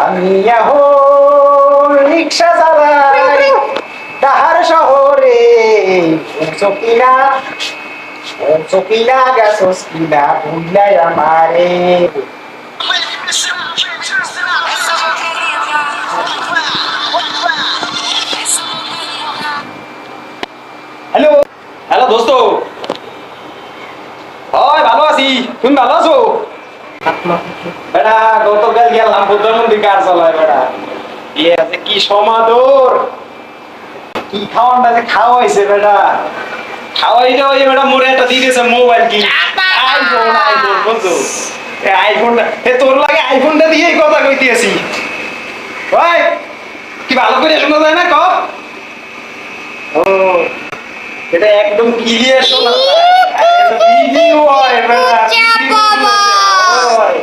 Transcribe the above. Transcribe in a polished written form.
আমি এখন রিক্সা চালাই তাহার শহরে পৌঁছো কিনা গেছোস কিনা ভুলাই আমারে। হ্যালো হ্যালো দোস্ত, হয় ভালো আছি, তুমি ভালো আছো? বেটা গতকাল গেলাম প্রধানমন্ত্রী কার চলায় বেটা, ইয়ে আছে কি সমাদর, কি খাওয়ানটা যে খাওয়াইছে বেটা, খাওয়াইটা ওই বেটা মোরে একটা দিয়ে দিয়েছে মোবাইল, কি আইফোন বুঝছো, আইফোনটা তোর লাগে আইফোনটা দিয়েই কথা কইতেছি। ওই কি ভালো করে শোনা যায় না ক? ও এটা একদম ক্লিয়ার শোনা যায়, এটা ভিডিও হয় বেটা, ভিডিও হয়।